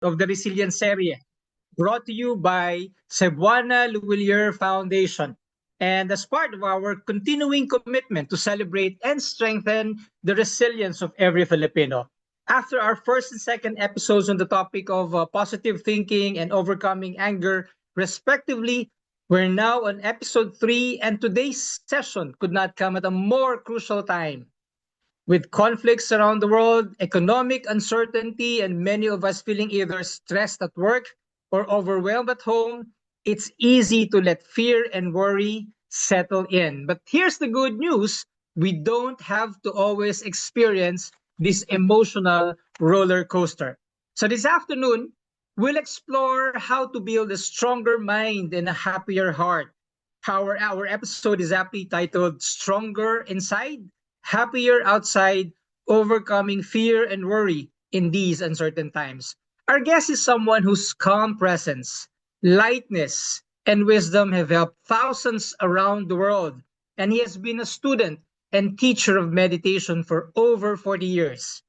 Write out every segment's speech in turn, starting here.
of the Resilienserye, brought to you by Cebuana Lhuillier Foundation. And as part of our continuing commitment to celebrate and strengthen the resilience of every Filipino. After our first and second episodes on the topic of positive thinking and overcoming anger, respectively, we're now on episode 3, and today's session could not come at a more crucial time. With conflicts around the world, economic uncertainty, and many of us feeling either stressed at work or overwhelmed at home, it's easy to let fear and worry settle in. But here's the good news: we don't have to always experience this emotional roller coaster. So this afternoon, we'll explore how to build a stronger mind and a happier heart. Our episode is aptly titled Stronger Inside, Happier Outside, Overcoming Fear and Worry in These Uncertain Times. Our guest is someone whose calm presence, lightness, and wisdom have helped thousands around the world, and he has been a student and teacher of meditation for over 40 years.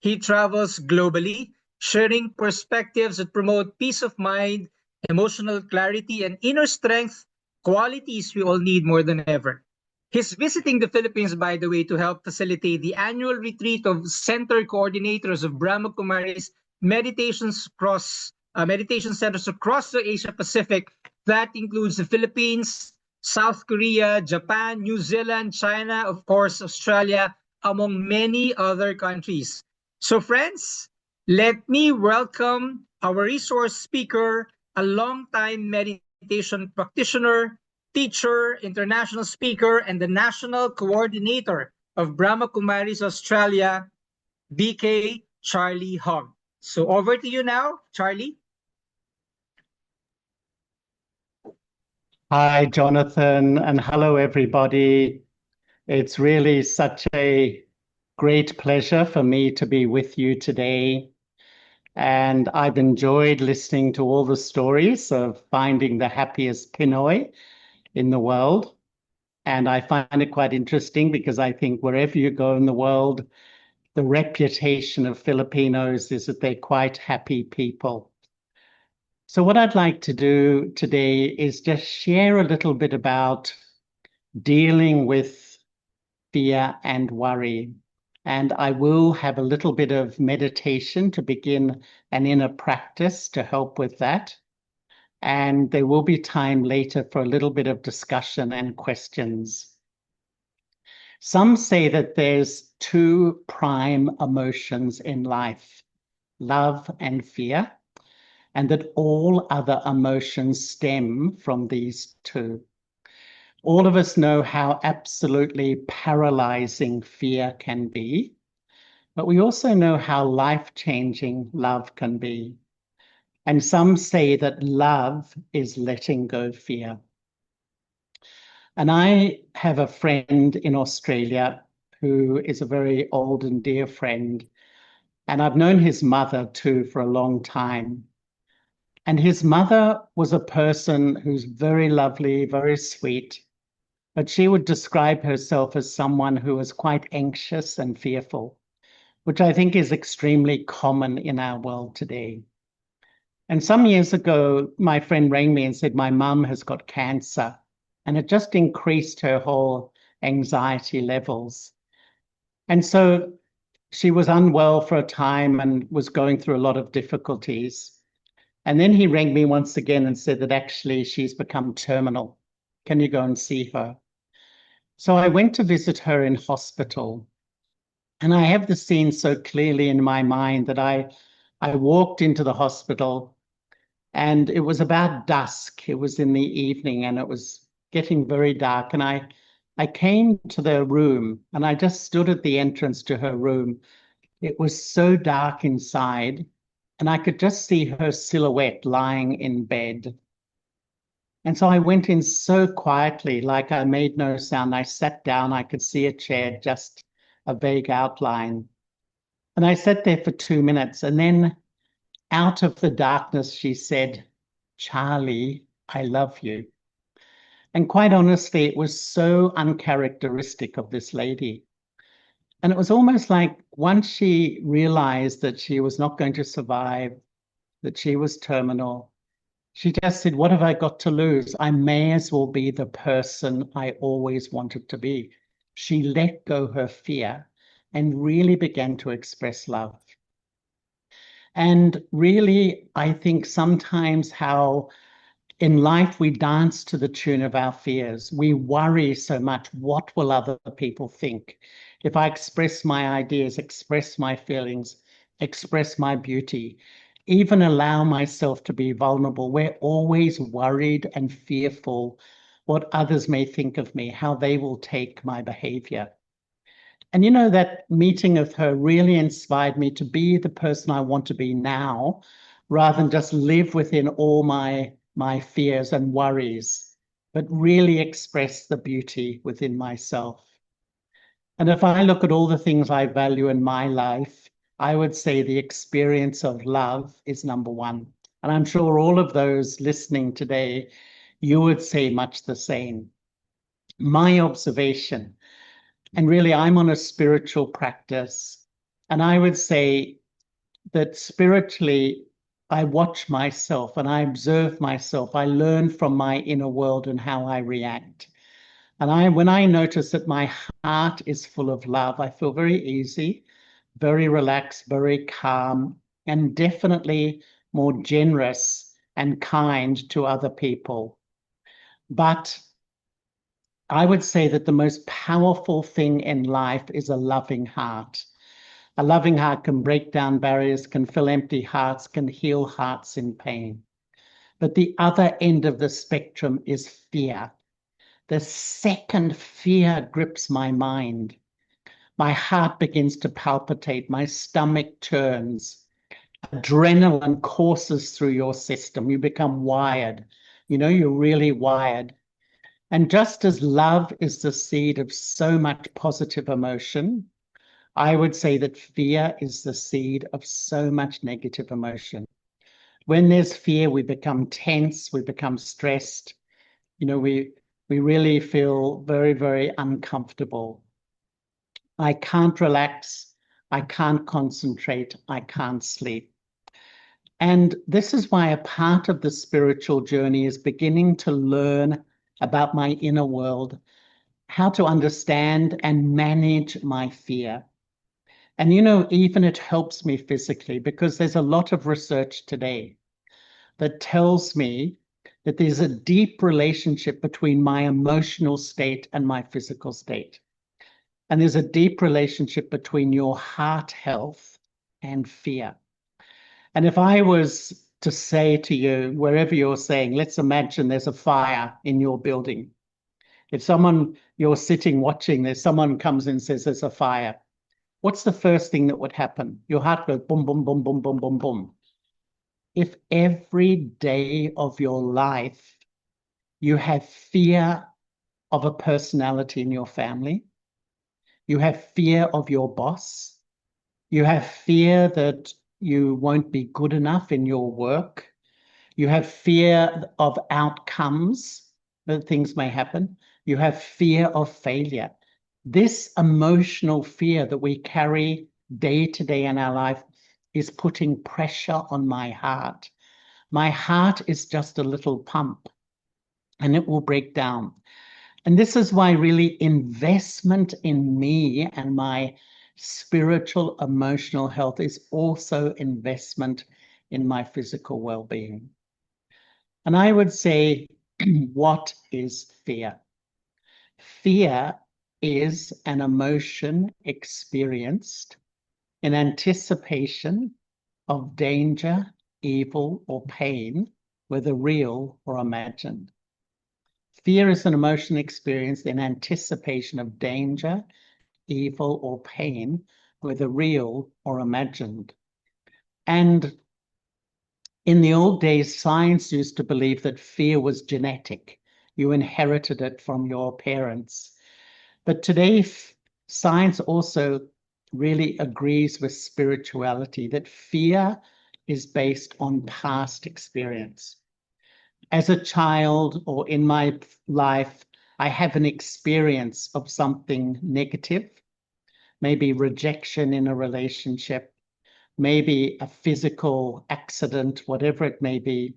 He travels globally, sharing perspectives that promote peace of mind, emotional clarity, and inner strength, qualities we all need more than ever. He's visiting the Philippines, by the way, to help facilitate the annual retreat of center coordinators of Brahma Kumaris meditation centers across the Asia Pacific. That includes the Philippines, South Korea, Japan, New Zealand, China, of course, Australia, among many other countries. So, friends, let me welcome our resource speaker, a longtime meditation practitioner, teacher, international speaker, and the national coordinator of Brahma Kumaris Australia, BK Charlie Hogg. So over to you now, Charlie. Hi, Jonathan, and hello, everybody. It's really such a great pleasure for me to be with you today. And I've enjoyed listening to all the stories of finding the happiest Pinoy in the world. And I find it quite interesting because I think wherever you go in the world, the reputation of Filipinos is that they're quite happy people. So what I'd like to do today is just share a little bit about dealing with fear and worry. And I will have a little bit of meditation to begin an inner practice to help with that. And there will be time later for a little bit of discussion and questions. Some say that there's two prime emotions in life, love and fear, and that all other emotions stem from these two. All of us know how absolutely paralyzing fear can be, but we also know how life-changing love can be. And some say that love is letting go fear. And I have a friend in Australia who is a very old and dear friend, and I've known his mother too for a long time. And his mother was a person who's very lovely, very sweet, but she would describe herself as someone who was quite anxious and fearful, which I think is extremely common in our world today. And some years ago, my friend rang me and said, my mum has got cancer, and it just increased her whole anxiety levels. And so she was unwell for a time and was going through a lot of difficulties. And then he rang me once again and said that actually she's become terminal. Can you go and see her? So I went to visit her in hospital. And I have the scene so clearly in my mind that I walked into the hospital and it was about dusk. It was in the evening and it was getting very dark. And I came to the room and I just stood at the entrance to her room. It was so dark inside, and I could just see her silhouette lying in bed. And so I went in so quietly, like I made no sound. I sat down, I could see a chair, just a vague outline. And I sat there for 2 minutes, and then out of the darkness, she said, Charlie, I love you. And quite honestly, it was so uncharacteristic of this lady. And it was almost like once she realized that she was not going to survive, that she was terminal, she just said, what have I got to lose? I may as well be the person I always wanted to be. She let go her fear and really began to express love. And really, I think sometimes how in life we dance to the tune of our fears. We worry so much, what will other people think? If I express my ideas, express my feelings, express my beauty, even allow myself to be vulnerable, we're always worried and fearful what others may think of me, how they will take my behavior. And you know, that meeting of her really inspired me to be the person I want to be now, rather than just live within all my fears and worries, but really express the beauty within myself. And if I look at all the things I value in my life, I would say the experience of love is number one. And I'm sure all of those listening today, you would say much the same. My observation, and really, I'm on a spiritual practice. And I would say that spiritually, I watch myself and I observe myself. I learn from my inner world and how I react. And when I notice that my heart is full of love, I feel very easy, very relaxed, very calm, and definitely more generous and kind to other people. But I would say that the most powerful thing in life is a loving heart. A loving heart can break down barriers, can fill empty hearts, can heal hearts in pain. But the other end of the spectrum is fear. The second fear grips my mind, my heart begins to palpitate, my stomach turns, adrenaline courses through your system. You become wired. You know, you're really wired. And just as love is the seed of so much positive emotion, I would say that fear is the seed of so much negative emotion. When there's fear, we become tense, we become stressed. You know, we really feel very, very uncomfortable. I can't relax, I can't concentrate, I can't sleep. And this is why a part of the spiritual journey is beginning to learn about my inner world, how to understand and manage my fear. And, you know, even it helps me physically because there's a lot of research today that tells me that there's a deep relationship between my emotional state and my physical state. And there's a deep relationship between your heart health and fear. And if I was to say to you, wherever you're saying, let's imagine there's a fire in your building. If you're sitting watching, someone comes in and says there's a fire, what's the first thing that would happen? Your heart goes boom, boom, boom, boom, boom, boom, boom. If every day of your life you have fear of a personality in your family, you have fear of your boss, you have fear that you won't be good enough in your work, you have fear of outcomes, that things may happen, you have fear of failure. This emotional fear that we carry day to day in our life is putting pressure on my heart. My heart is just a little pump and it will break down. And this is why really investment in me and my spiritual, emotional health is also investment in my physical well-being. And I would say, what is fear? Fear is an emotion experienced in anticipation of danger, evil, or pain, whether real or imagined. Fear is an emotion experienced in anticipation of danger, evil, or pain, whether real or imagined. And in the old days, science used to believe that fear was genetic. You inherited it from your parents. But today, science also really agrees with spirituality that fear is based on past experience. As a child or in my life, I have an experience of something negative, maybe rejection in a relationship, maybe a physical accident, whatever it may be.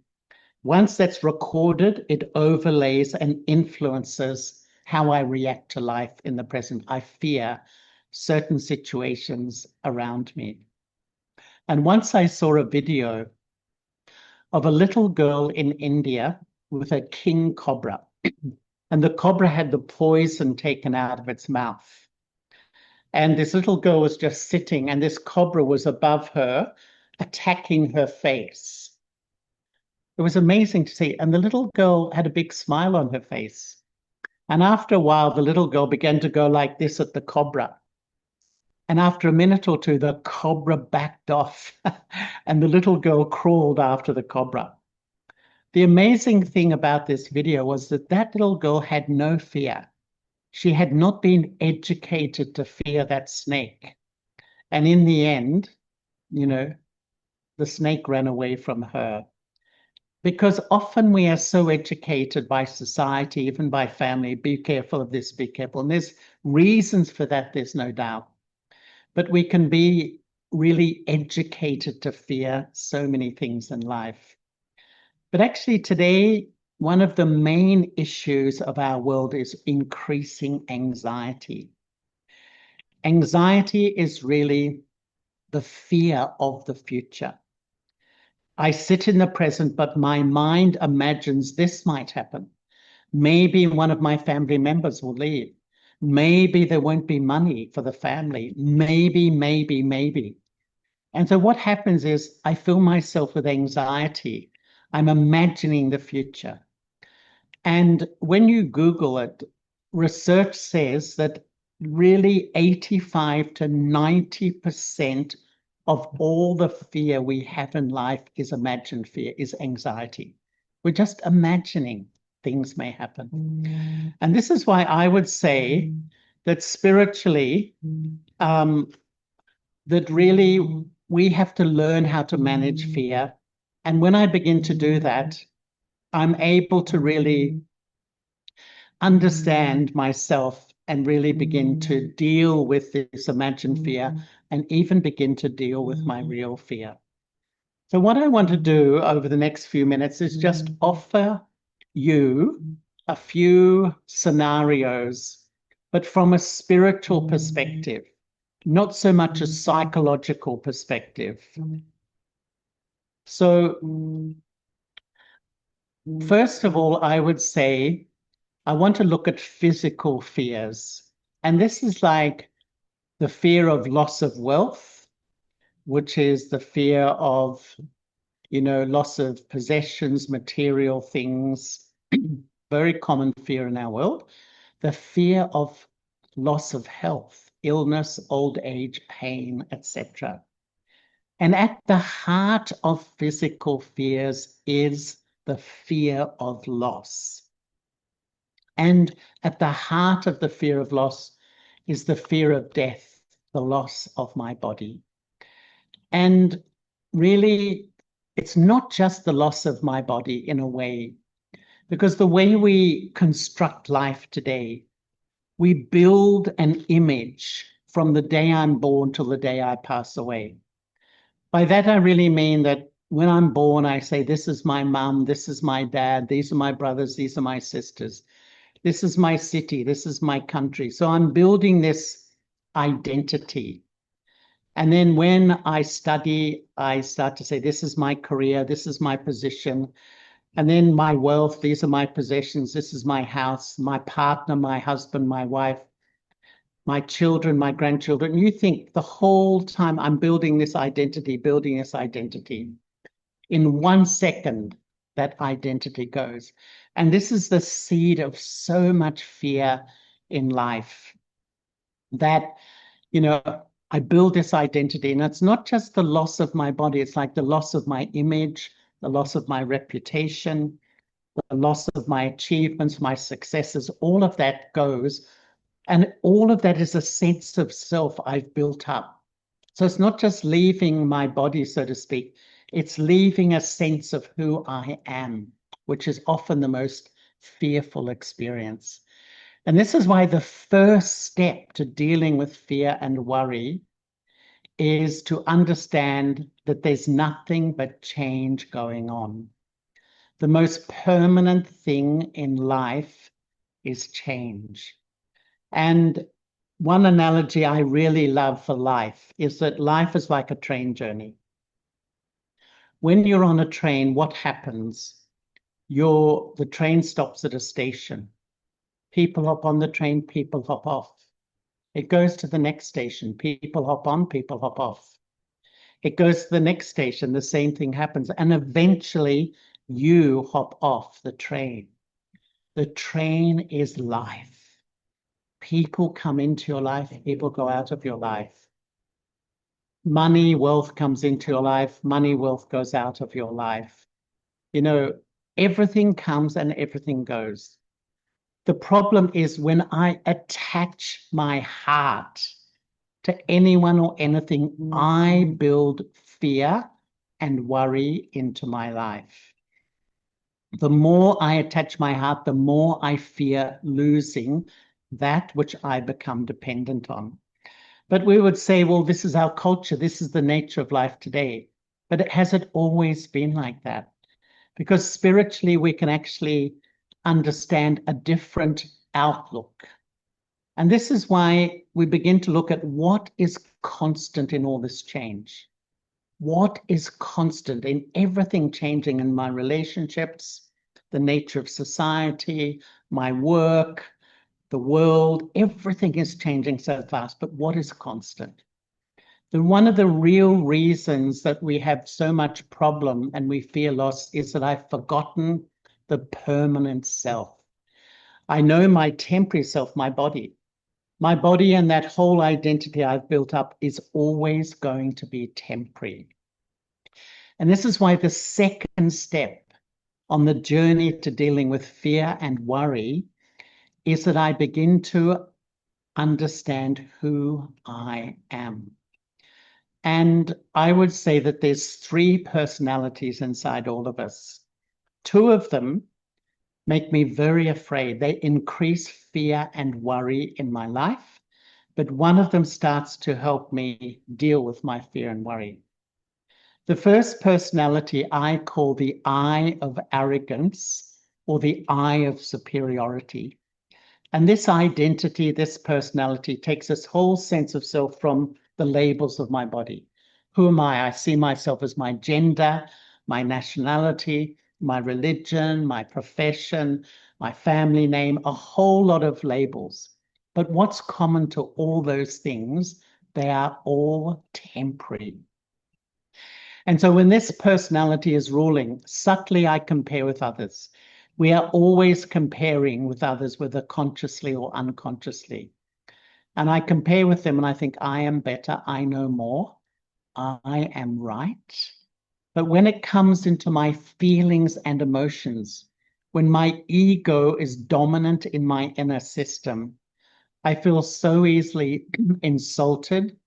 Once that's recorded, it overlays and influences how I react to life in the present. I fear certain situations around me. And once I saw a video of a little girl in India with a king cobra, and the cobra had the poison taken out of its mouth. And this little girl was just sitting, and this cobra was above her, attacking her face. It was amazing to see. And the little girl had a big smile on her face. And after a while, the little girl began to go like this at the cobra. And after a minute or two, the cobra backed off and the little girl crawled after the cobra. The amazing thing about this video was that that little girl had no fear. She had not been educated to fear that snake. And in the end, you know, the snake ran away from her. Because often we are so educated by society, even by family, be careful of this, be careful. And there's reasons for that, there's no doubt. But we can be really educated to fear so many things in life. But actually today, one of the main issues of our world is increasing anxiety. Anxiety is really the fear of the future. I sit in the present, but my mind imagines this might happen. Maybe one of my family members will leave. Maybe there won't be money for the family. Maybe. And so what happens is I fill myself with anxiety. I'm imagining the future. And when you Google it, research says that really 85 to 90% of all the fear we have in life is imagined fear, is anxiety. We're just imagining things may happen. And this is why I would say that spiritually, that really we have to learn how to manage fear. And when I begin to do that, I'm able to really understand myself and really begin to deal with this imagined fear and even begin to deal with my real fear. So what I want to do over the next few minutes is just offer you a few scenarios, but from a spiritual perspective, not so much a psychological perspective. So first of all, I would say, I want to look at physical fears. And this is like the fear of loss of wealth, which is the fear of, loss of possessions, material things, very common fear in our world. The fear of loss of health, illness, old age, pain, etc. And at the heart of physical fears is the fear of loss. And at the heart of the fear of loss is the fear of death, the loss of my body. And really, it's not just the loss of my body in a way, because the way we construct life today, we build an image from the day I'm born till the day I pass away. By that, I really mean that when I'm born, I say, this is my mom, this is my dad, these are my brothers, these are my sisters. This is my city, this is my country. So I'm building this identity. And then when I study, I start to say, this is my career, this is my position. And then my wealth, these are my possessions, this is my house, my partner, my husband, my wife, my children, my grandchildren. You think the whole time I'm building this identity. In 1 second, that identity goes. And this is the seed of so much fear in life that, I build this identity, and it's not just the loss of my body. It's like the loss of my image, the loss of my reputation, the loss of my achievements, my successes, all of that goes. And all of that is a sense of self I've built up. So it's not just leaving my body, so to speak. It's leaving a sense of who I am, which is often the most fearful experience. And this is why the first step to dealing with fear and worry is to understand that there's nothing but change going on. The most permanent thing in life is change. And one analogy I really love for life is that life is like a train journey. When you're on a train, what happens? The train stops at a station. People hop on the train, people hop off. It goes to the next station. People hop on, people hop off. It goes to the next station, the same thing happens. And eventually you hop off the train. The train is life. People come into your life, people go out of your life. Money, wealth comes into your life, money, wealth goes out of your life. You know, everything comes and everything goes. The problem is when I attach my heart to anyone or anything, I build fear and worry into my life. The more I attach my heart, the more I fear losing that which I become dependent on. But we would say, well, this is our culture. This is the nature of life today. But has it always been like that? Because spiritually, we can actually understand a different outlook. And this is why we begin to look at what is constant in all this change. What is constant in everything changing in my relationships, the nature of society, my work, the world, everything is changing so fast, but what is constant? One of the real reasons that we have so much problem and we fear loss is that I've forgotten the permanent self. I know my temporary self, my body. My body and that whole identity I've built up is always going to be temporary. And this is why the second step on the journey to dealing with fear and worry is that I begin to understand who I am. And I would say that there's 3 personalities inside all of us. 2 of them make me very afraid. They increase fear and worry in my life, but one of them starts to help me deal with my fear and worry. The first personality I call the I of arrogance or the I of superiority. And this identity, this personality takes this whole sense of self from the labels of my body. Who am I? I see myself as my gender, my nationality, my religion, my profession, my family name, a whole lot of labels. But what's common to all those things? They are all temporary. And so when this personality is ruling, subtly I compare with others. We are always comparing with others, whether consciously or unconsciously. And I compare with them and I think, I am better, I know more, I am right. But when it comes into my feelings and emotions, when my ego is dominant in my inner system, I feel so easily insulted,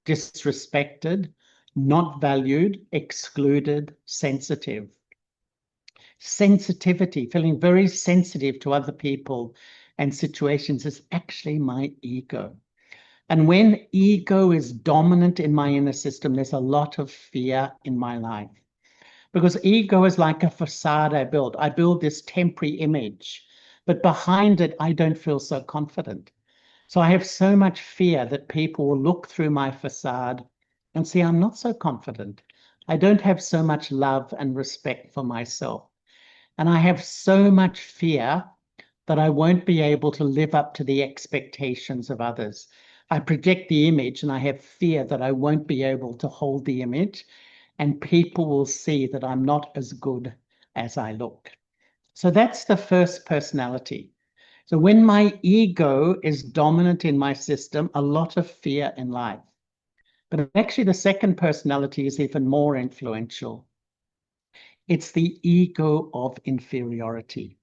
disrespected, not valued, excluded, sensitive. Sensitivity, feeling very sensitive to other people and situations is actually my ego. And when ego is dominant in my inner system, there's a lot of fear in my life. Because ego is like a facade I build. I build this temporary image, but behind it, I don't feel so confident. So I have so much fear that people will look through my facade and see I'm not so confident. I don't have so much love and respect for myself. And I have so much fear that I won't be able to live up to the expectations of others. I project the image and I have fear that I won't be able to hold the image and people will see that I'm not as good as I look. So that's the first personality. So when my ego is dominant in my system, a lot of fear in life. But actually the second personality is even more influential. It's the ego of inferiority.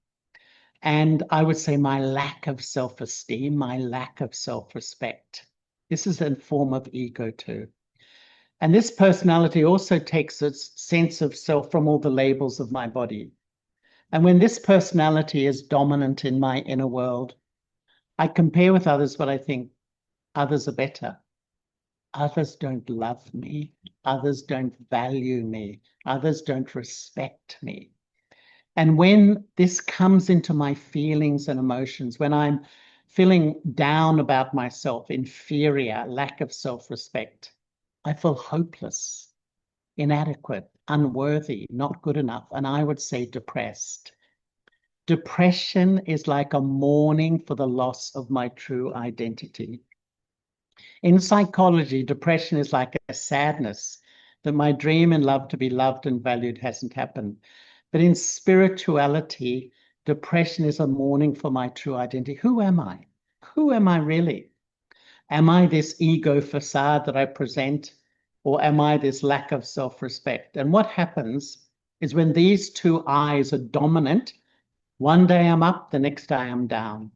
And I would say my lack of self-esteem, my lack of self-respect. This is a form of ego too. And this personality also takes its sense of self from all the labels of my body. And when this personality is dominant in my inner world, I compare with others, but I think others are better. others don't love me, others don't value me, others don't respect me. And when this comes into my feelings and emotions, when I'm feeling down about myself, inferior, lack of self-respect, I feel hopeless, inadequate, unworthy, not good enough, and I would say depressed. Depression is like a mourning for the loss of my true identity. In psychology, depression is like a sadness that my dream and love to be loved and valued hasn't happened. But in spirituality, depression is a mourning for my true identity. Who am I? Who am I really? Am I this ego facade that I present, or am I this lack of self-respect? And what happens is when these two eyes are dominant, one day I'm up, the next day I'm down.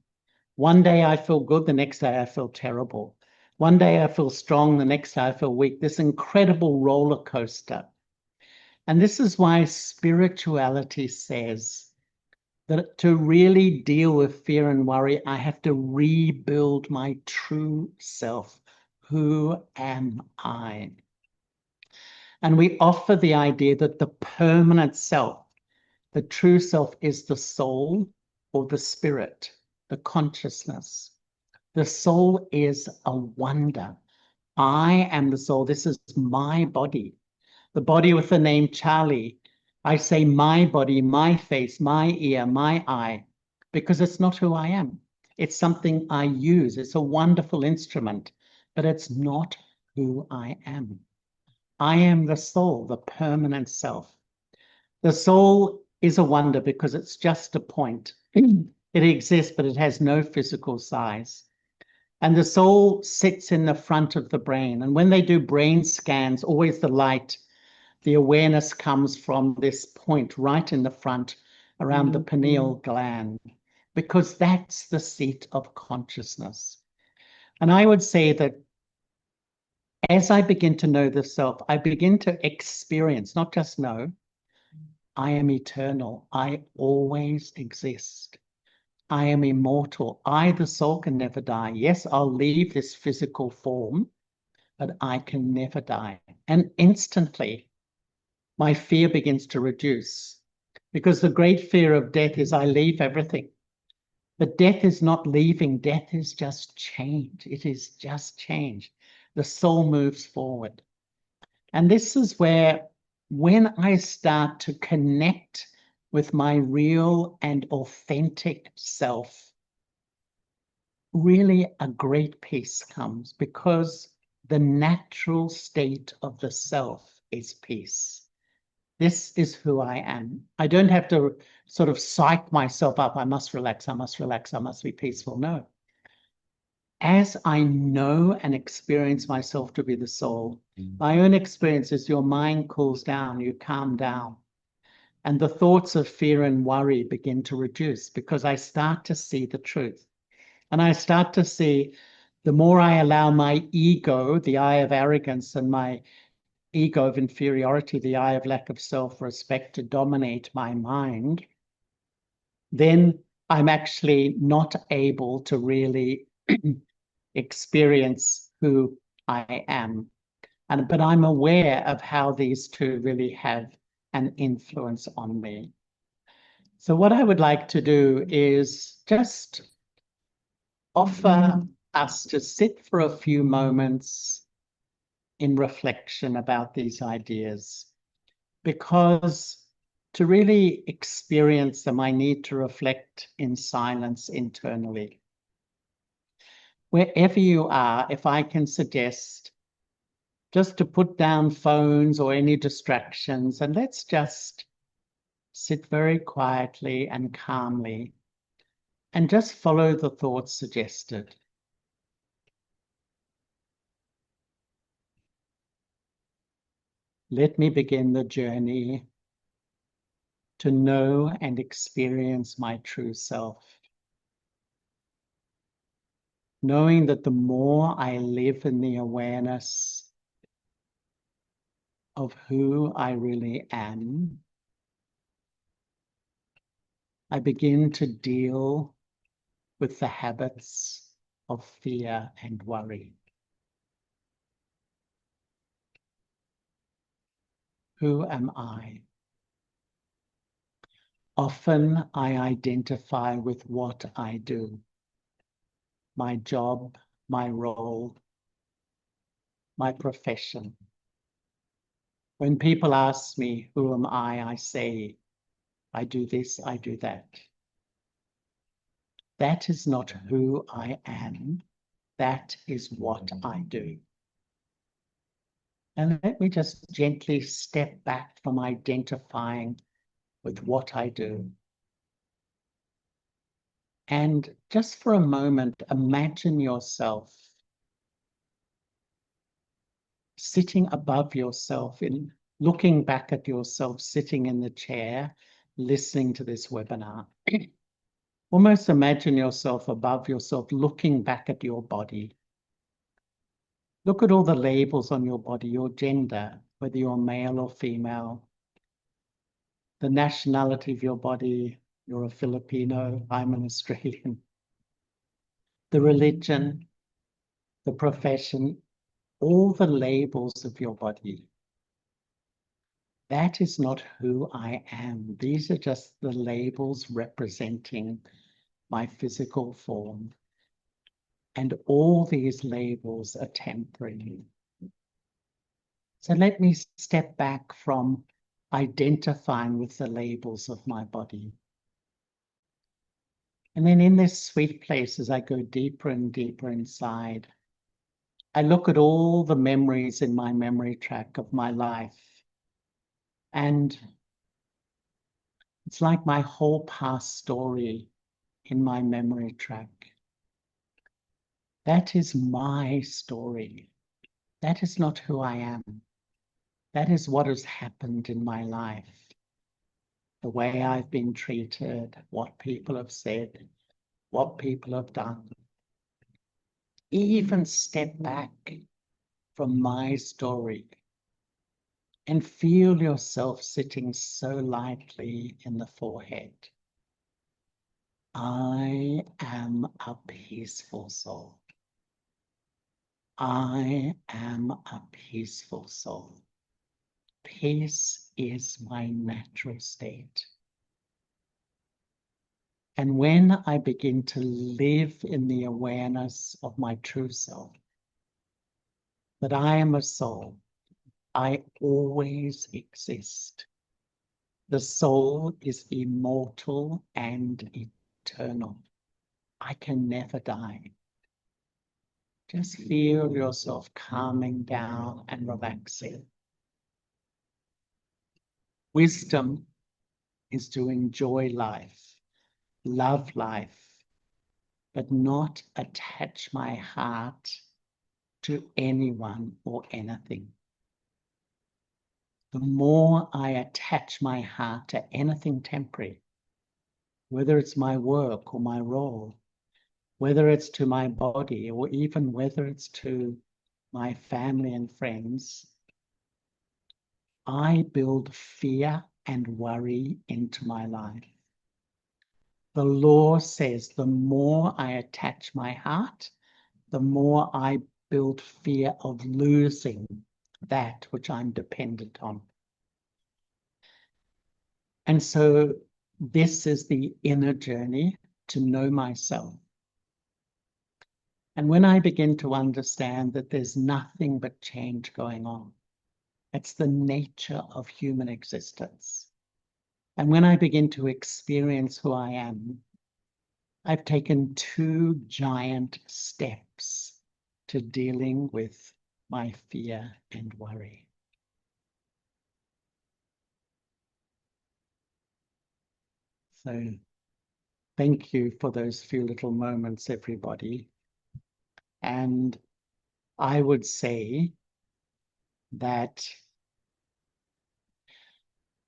One day I feel good, the next day I feel terrible. One day I feel strong, the next day I feel weak. This incredible roller coaster. And this is why spirituality says that to really deal with fear and worry, I have to rebuild my true self. Who am I? And we offer the idea that the permanent self, the true self, is the soul or the spirit, the consciousness. The soul is a wonder. I am the soul. This is my body. The body with the name Charlie. I say my body, my face, my ear, my eye, because it's not who I am. It's something I use. It's a wonderful instrument, but it's not who I am. I am the soul, the permanent self. The soul is a wonder because it's just a point. It exists, but it has no physical size. And the soul sits in the front of the brain. And when they do brain scans, always the light, the awareness comes from this point right in the front around the pineal gland, because that's the seat of consciousness. And I would say that as I begin to know the self, I begin to experience, not just know, I am eternal. I always exist. I am immortal. I, the soul, can never die. Yes, I'll leave this physical form, but I can never die. And instantly, my fear begins to reduce, because the great fear of death is I leave everything. But death is not leaving. Death is just change. It is just change. The soul moves forward. And this is where, when I start to connect with my real and authentic self, really a great peace comes, because the natural state of the self is peace. This is who I am. I don't have to sort of psych myself up. I must relax, I must relax, I must be peaceful. No. As I know and experience myself to be the soul, my own experience is your mind cools down, you calm down. And the thoughts of fear and worry begin to reduce, because I start to see the truth. And I start to see, the more I allow my ego, the eye of arrogance, and my ego of inferiority, the eye of lack of self-respect, to dominate my mind, then I'm actually not able to really experience who I am. But I'm aware of how these two really have an influence on me. So what I would like to do is just offer us to sit for a few moments in reflection about these ideas, because to really experience them, I need to reflect in silence internally. Wherever you are, if I can suggest just to put down phones or any distractions, and let's just sit very quietly and calmly and just follow the thoughts suggested. Let me begin the journey to know and experience my true self, knowing that the more I live in the awareness of who I really am, I begin to deal with the habits of fear and worry. Who am I? Often I identify with what I do, my job, my role, my profession. When people ask me, who am I say, I do this, I do that. That is not who I am. That is what I do. And let me just gently step back from identifying with what I do. And just for a moment, imagine yourself sitting above yourself, in looking back at yourself, sitting in the chair, listening to this webinar. Almost imagine yourself above yourself, looking back at your body. Look at all the labels on your body, your gender, whether you're male or female, the nationality of your body, you're a Filipino, I'm an Australian, the religion, the profession, all the labels of your body. That is not who I am. These are just the labels representing my physical form. And all these labels are temporary. So let me step back from identifying with the labels of my body. And then in this sweet place, as I go deeper and deeper inside, I look at all the memories in my memory track of my life. And it's like my whole past story in my memory track. That is my story. That is not who I am. That is what has happened in my life. The way I've been treated, what people have said, what people have done. Even step back from my story and feel yourself sitting so lightly in the forehead. I am a peaceful soul. I am a peaceful soul. Peace is my natural state. And when I begin to live in the awareness of my true self, that I am a soul, I always exist. The soul is immortal and eternal. I can never die. Just feel yourself calming down and relaxing. Wisdom is to enjoy life, love life, but not attach my heart to anyone or anything. The more I attach my heart to anything temporary, whether it's my work or my role, whether it's to my body, or even whether it's to my family and friends, I build fear and worry into my life. The law says the more I attach my heart, the more I build fear of losing that which I'm dependent on. And so this is the inner journey to know myself. And when I begin to understand that there's nothing but change going on, it's the nature of human existence. And when I begin to experience who I am, I've taken 2 giant steps to dealing with my fear and worry. So thank you for those few little moments, everybody. And I would say that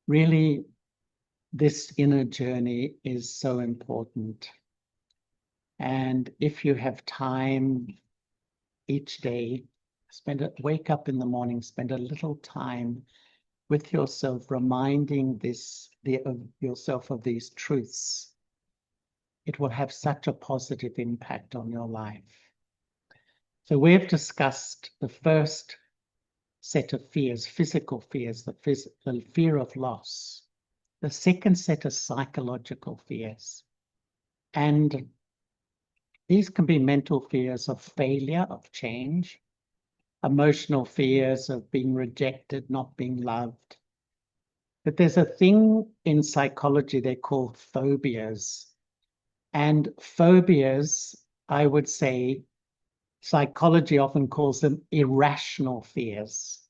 really this inner journey is so important. And if you have time each day, wake up in the morning, spend a little time with yourself, reminding yourself of these truths. It will have such a positive impact on your life. So we've discussed the first set of fears, physical fears, the fear of loss. The second set is psychological fears. And these can be mental fears of failure, of change, emotional fears of being rejected, not being loved. But there's a thing in psychology they call phobias. And phobias, I would say, psychology often calls them irrational fears.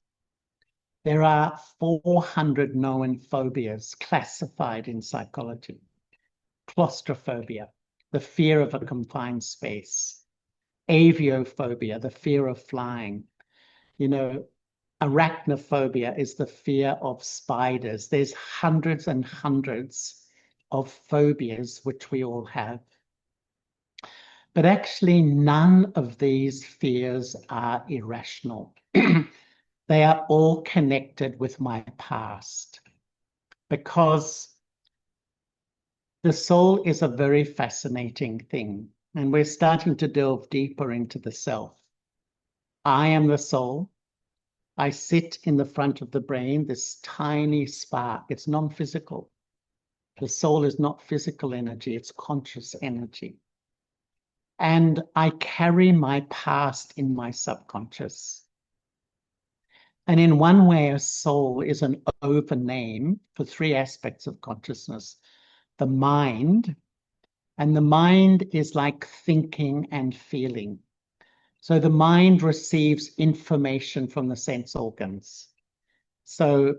There are 400 known phobias classified in psychology. Claustrophobia, the fear of a confined space. Aviophobia, the fear of flying. Arachnophobia is the fear of spiders. There's hundreds and hundreds of phobias which we all have. But actually, none of these fears are irrational. They are all connected with my past, because the soul is a very fascinating thing, and we're starting to delve deeper into the self. I am the soul. I sit in the front of the brain, this tiny spark. It's non-physical. The soul is not physical energy, it's conscious energy. And I carry my past in my subconscious. And in one way, a soul is an overname for three aspects of consciousness. The mind, and the mind is like thinking and feeling. So the mind receives information from the sense organs. So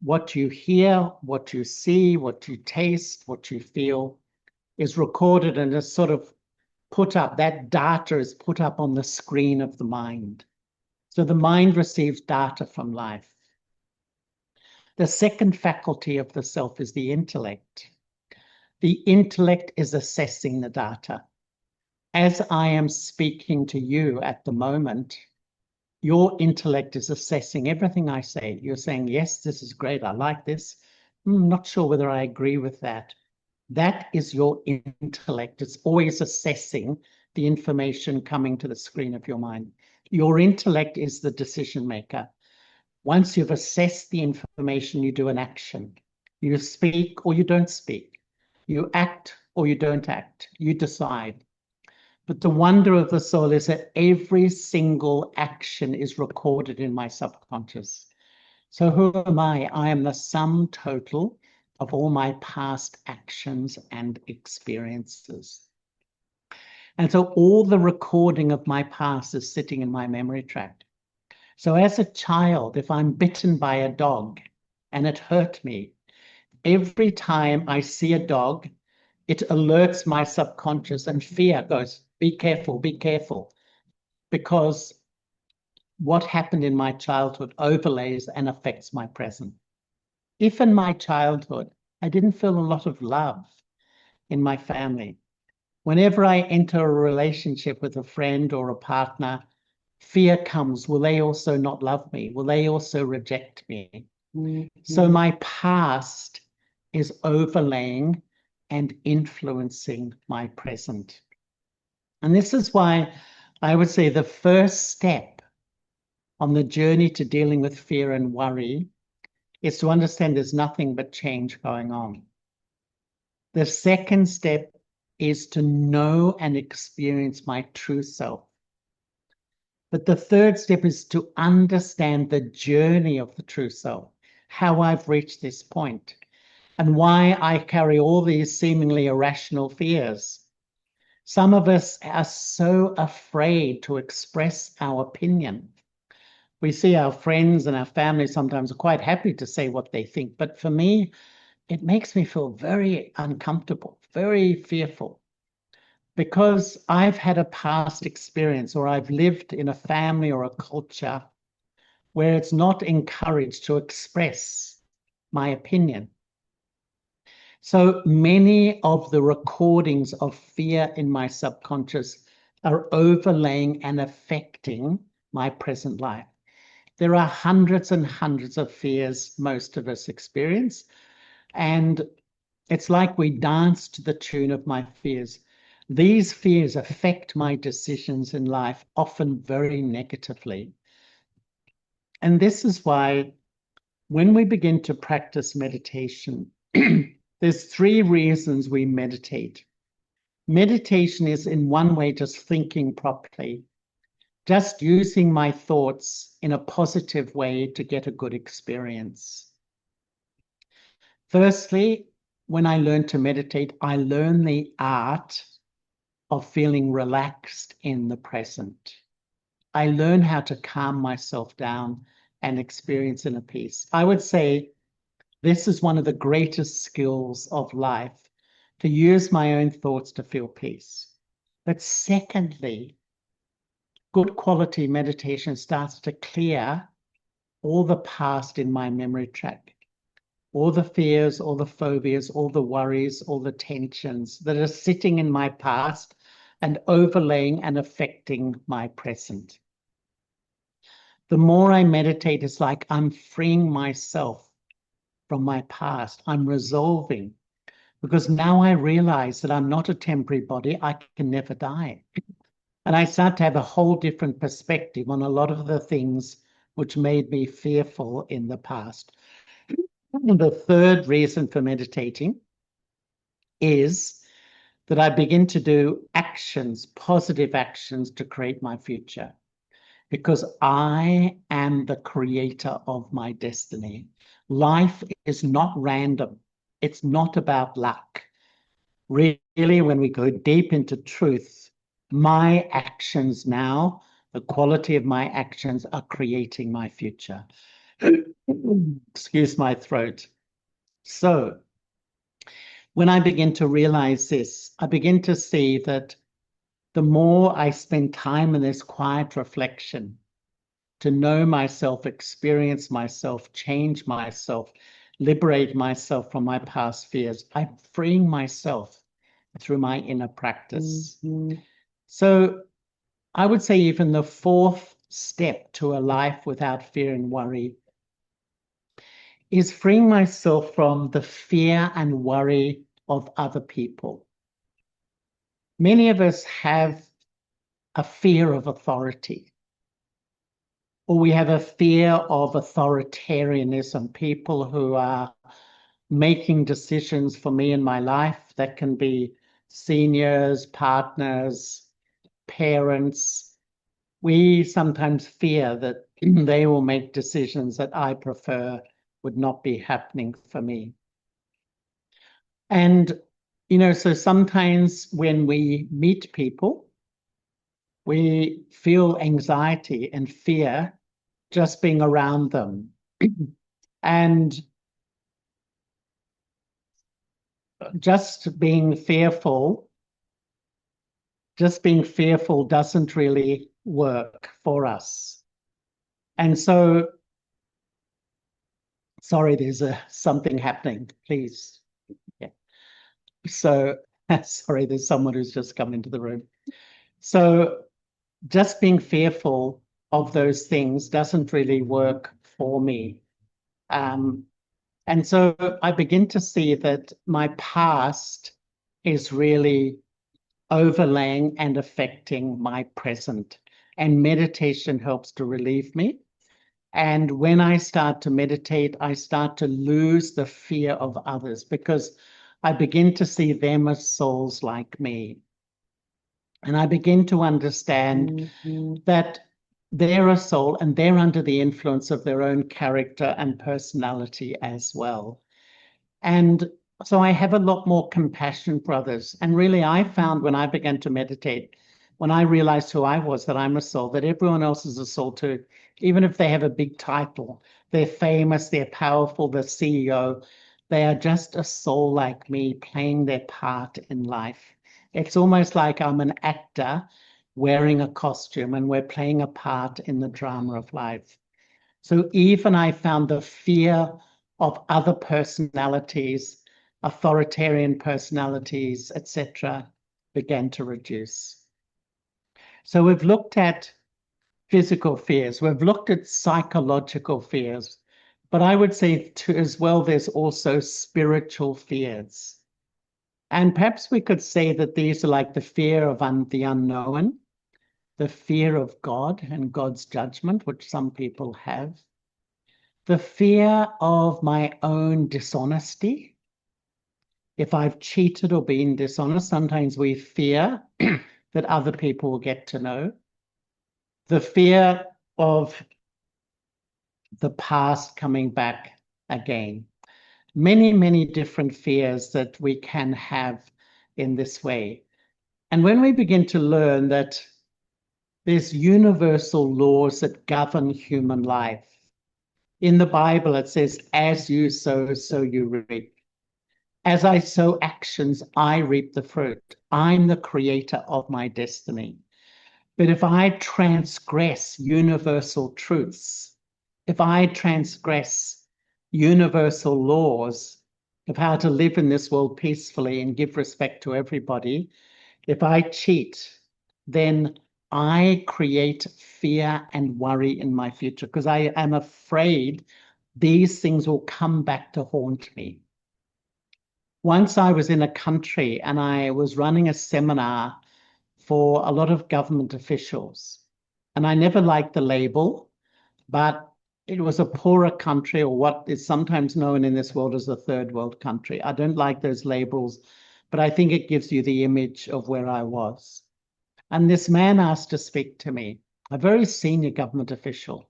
what you hear, what you see, what you taste, what you feel is recorded and is sort of put up. That data is put up on the screen of the mind. So the mind receives data from life. The second faculty of the self is the intellect. The intellect is assessing the data. As I am speaking to you at the moment, your intellect is assessing everything I say. You're saying, yes, this is great. I like this. I'm not sure whether I agree with that. That is your intellect. It's always assessing the information coming to the screen of your mind. Your intellect is the decision maker. Once you've assessed the information, you do an action. You speak or you don't speak. You act or you don't act. You decide. But the wonder of the soul is that every single action is recorded in my subconscious. So who am I? I am the sum total of all my past actions and experiences. And so all the recording of my past is sitting in my memory tract. So as a child, if I'm bitten by a dog and it hurt me, every time I see a dog, it alerts my subconscious and fear goes, be careful, because what happened in my childhood overlays and affects my present. If in my childhood, I didn't feel a lot of love in my family, whenever I enter a relationship with a friend or a partner, fear comes. Will they also not love me? Will they also reject me? So my past is overlaying and influencing my present. And this is why I would say the first step on the journey to dealing with fear and worry is to understand there's nothing but change going on. The second step is to know and experience my true self. But the third step is to understand the journey of the true self, how I've reached this point, and why I carry all these seemingly irrational fears. Some of us are so afraid to express our opinion. We see our friends and our family sometimes are quite happy to say what they think, but for me, it makes me feel very uncomfortable, very fearful, because I've had a past experience or I've lived in a family or a culture where it's not encouraged to express my opinion. So many of the recordings of fear in my subconscious are overlaying and affecting my present life. There are hundreds and hundreds of fears most of us experience, and it's like we dance to the tune of my fears. These fears affect my decisions in life, often very negatively. And this is why when we begin to practice meditation, there's 3 reasons we meditate. Meditation is in one way just thinking properly, just using my thoughts in a positive way to get a good experience. Firstly, when I learn to meditate, I learn the art of feeling relaxed in the present. I learn how to calm myself down and experience inner peace. I would say this is one of the greatest skills of life, to use my own thoughts to feel peace. But secondly, good quality meditation starts to clear all the past in my memory track, all the fears, all the phobias, all the worries, all the tensions that are sitting in my past and overlaying and affecting my present. The more I meditate, it's like I'm freeing myself from my past. I'm resolving, because now I realize that I'm not a temporary body. I can never die. And I start to have a whole different perspective on a lot of the things which made me fearful in the past. The third reason for meditating is that I begin to do actions, positive actions, to create my future, because I am the creator of my destiny. Life is not random. It's not about luck. Really, when we go deep into truth, my actions now, the quality of my actions, are creating my future. Excuse my throat. So when I begin to realize this, I begin to see that the more I spend time in this quiet reflection, to know myself, experience myself, change myself, liberate myself from my past fears, I'm freeing myself through my inner practice. So I would say even the 4th step to a life without fear and worry is freeing myself from the fear and worry of other people. Many of us have a fear of authority, or we have a fear of authoritarianism, people who are making decisions for me in my life. That can be seniors, partners, parents. We sometimes fear that they will make decisions that I prefer would not be happening for me. And, so sometimes when we meet people, we feel anxiety and fear just being around them. And just being fearful doesn't really work for us. And so, sorry, there's something happening, please. Yeah. So, sorry, there's someone who's just come into the room. So just being fearful of those things doesn't really work for me. And so I begin to see that my past is really overlaying and affecting my present. And meditation helps to relieve me. And when I start to meditate, I start to lose the fear of others, because I begin to see them as souls like me. And I begin to understand that they're a soul and they're under the influence of their own character and personality as well. And so I have a lot more compassion for others. And really, I found when I began to meditate, when I realized who I was, that I'm a soul, that everyone else is a soul too. Even if they have a big title, they're famous, they're powerful, the CEO, they are just a soul like me playing their part in life. It's almost like I'm an actor wearing a costume and we're playing a part in the drama of life. So even I found the fear of other personalities, authoritarian personalities, etc., began to reduce. So we've looked at physical fears, we've looked at psychological fears, but I would say as well, there's also spiritual fears. And perhaps we could say that these are like the fear of the unknown, the fear of God and God's judgment, which some people have, the fear of my own dishonesty. If I've cheated or been dishonest, sometimes we fear that other people will get to know. The fear of the past coming back again. Many, many different fears that we can have in this way. And when we begin to learn that there's universal laws that govern human life. In the Bible, it says, as you sow, so you reap. As I sow actions, I reap the fruit. I'm the creator of my destiny. But if I transgress universal truths, if I transgress universal laws of how to live in this world peacefully and give respect to everybody, if I cheat, then I create fear and worry in my future because I am afraid these things will come back to haunt me. Once I was in a country and I was running a seminar for a lot of government officials. And I never liked the label, but it was a poorer country, or what is sometimes known in this world as a third world country. I don't like those labels, but I think it gives you the image of where I was. And this man asked to speak to me, a very senior government official.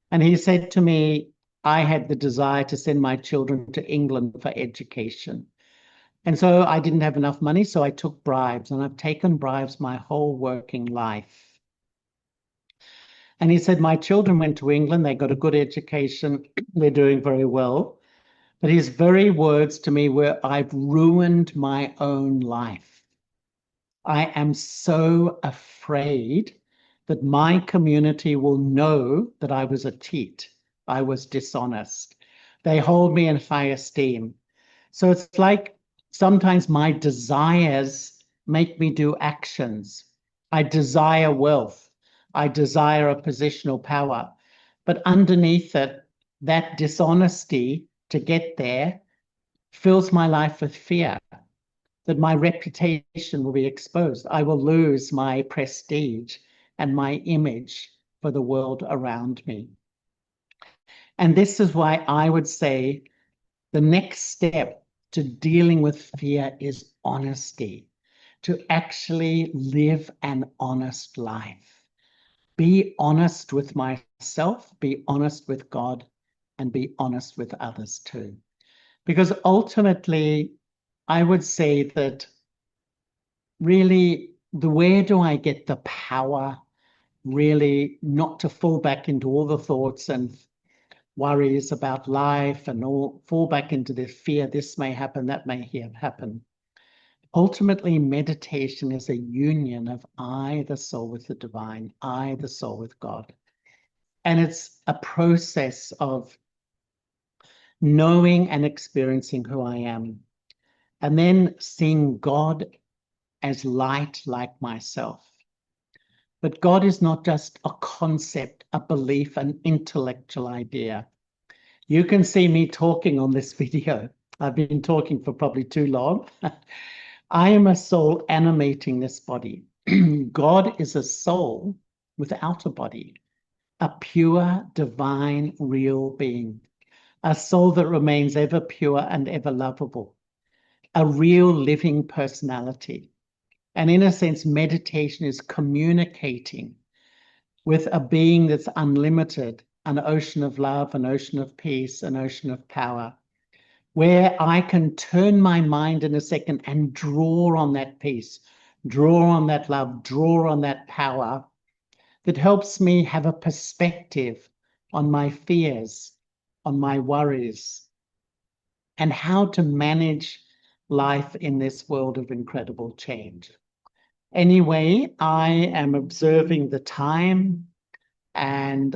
And he said to me, I had the desire to send my children to England for education. And so I didn't have enough money, so I took bribes, and I've taken bribes my whole working life. And he said, my children went to England, they got a good education, they're doing very well. But his very words to me were, I've ruined my own life. I am so afraid that my community will know that I was a cheat. I was dishonest. They hold me in high esteem. So it's like sometimes my desires make me do actions. I desire wealth. I desire a positional power. But underneath it, that dishonesty to get there fills my life with fear that my reputation will be exposed. I will lose my prestige and my image for the world around me. And this is why I would say the next step to dealing with fear is honesty, to actually live an honest life. Be honest with myself, be honest with God, and be honest with others too. Because ultimately, I would say that really, where do I get the power really not to fall back into all the thoughts and worries about life and all, fall back into the fear, this may happen, that may happen. Ultimately, meditation is a union of I, the soul, with the divine, I, the soul, with God. And it's a process of knowing and experiencing who I am, and then seeing God as light like myself. But God is not just a concept, a belief, an intellectual idea. You can see me talking on this video. I've been talking for probably too long. I am a soul animating this body. God is a soul without a body, a pure, divine, real being, a soul that remains ever pure and ever lovable, a real living personality. And in a sense, meditation is communicating with a being that's unlimited, an ocean of love, an ocean of peace, an ocean of power, where I can turn my mind in a second and draw on that peace, draw on that love, draw on that power that helps me have a perspective on my fears, on my worries, and how to manage life in this world of incredible change. Anyway, I am observing the time, and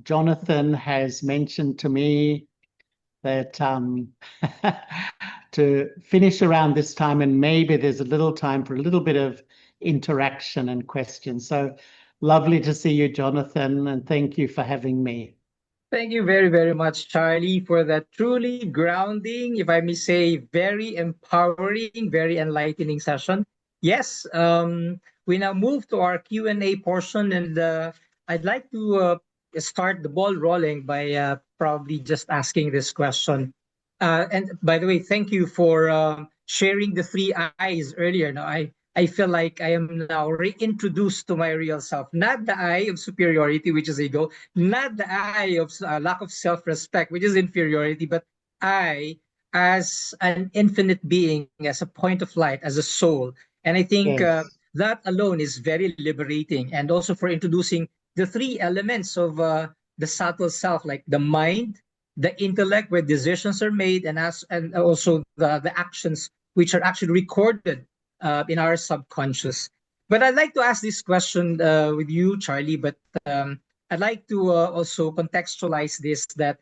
Jonathan has mentioned to me that to finish around this time, and maybe there's a little time for a little bit of interaction and questions. So lovely to see you, Jonathan, and thank you for having me. Thank you very, very much, Charlie, for that truly grounding, if I may say, very empowering, very enlightening session. Yes, we now move to our Q&A portion, and I'd like to start the ball rolling by probably just asking this question. And by the way, thank you for sharing the three I's earlier. Now, I feel like I am now reintroduced to my real self. Not the I of superiority, which is ego, not the I of lack of self-respect, which is inferiority, but I as an infinite being, as a point of light, as a soul. And I think Yes. that alone is very liberating. And also for introducing the three elements of the subtle self, like the mind, the intellect, where decisions are made, and also the actions, which are actually recorded in our subconscious. But I'd like to ask this question with you, Charlie. But I'd like to also contextualize this that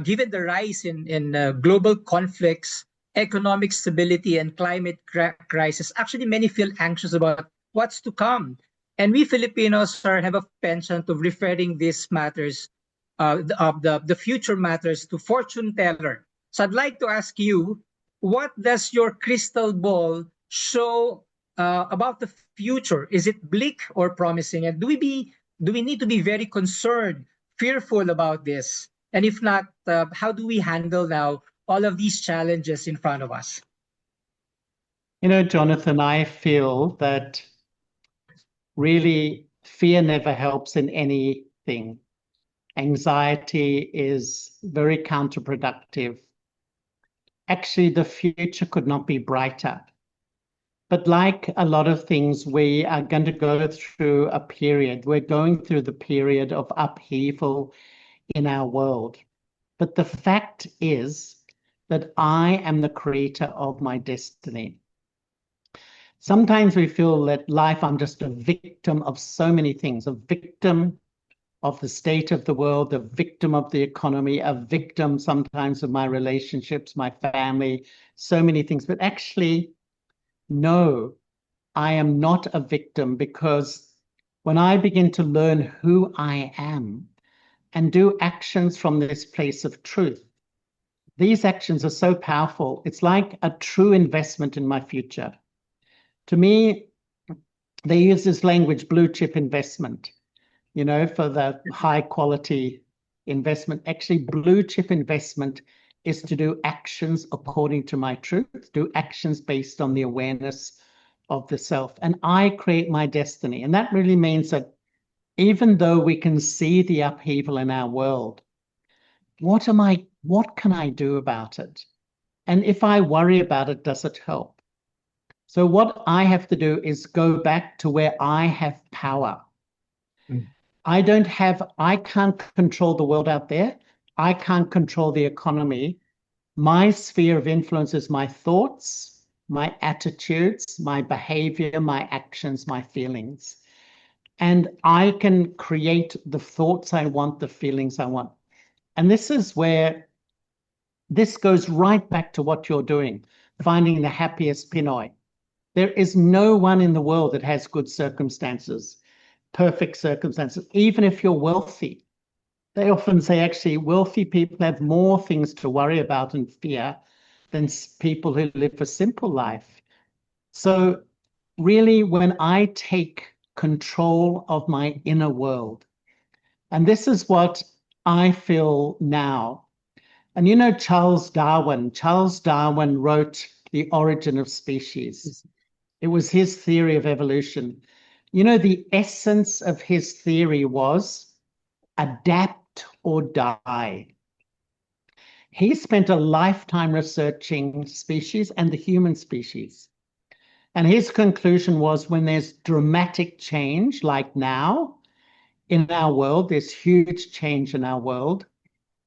given the rise in global conflicts, economic stability, and climate crisis, actually many feel anxious about what's to come. And we Filipinos have a penchant of referring these matters, the future matters, to fortune teller. So I'd like to ask you, what does your crystal ball show about the future? Is it bleak or promising? And do we need to be very concerned, fearful about this? And if not, how do we handle now all of these challenges in front of us? You know, Jonathan, I feel that really fear never helps in anything. Anxiety is very counterproductive. Actually, the future could not be brighter. But like a lot of things, we are going to go through a period. We're going through the period of upheaval in our world. But the fact is that I am the creator of my destiny. Sometimes we feel that life, I'm just a victim of so many things, a victim of the state of the world, a victim of the economy, a victim sometimes of my relationships, my family, so many things. But actually, no, I am not a victim, because when I begin to learn who I am and do actions from this place of truth, these actions are so powerful. It's like a true investment in my future. To me, they use this language, blue chip investment, you know, for the high quality investment. Actually, blue chip investment is to do actions according to my truth, do actions based on the awareness of the self. And I create my destiny. And that really means that even though we can see the upheaval in our world, what can I do about it? And if I worry about it, does it help? So what I have to do is go back to where I have power. Mm. I can't control the world out there. I can't control the economy. My sphere of influence is my thoughts, my attitudes, my behavior, my actions, my feelings. And I can create the thoughts I want, the feelings I want. And this is where this goes right back to what you're doing, finding the happiest Pinoy. There is no one in the world that has good circumstances, perfect circumstances, even if you're wealthy. They often say, actually, wealthy people have more things to worry about and fear than people who live a simple life. So really, when I take control of my inner world, and this is what I feel now. And you know, Charles Darwin wrote The Origin of Species. It was his theory of evolution. You know, the essence of his theory was adapt or die. He spent a lifetime researching species and the human species. And his conclusion was, when there's dramatic change, like now in our world, there's huge change in our world,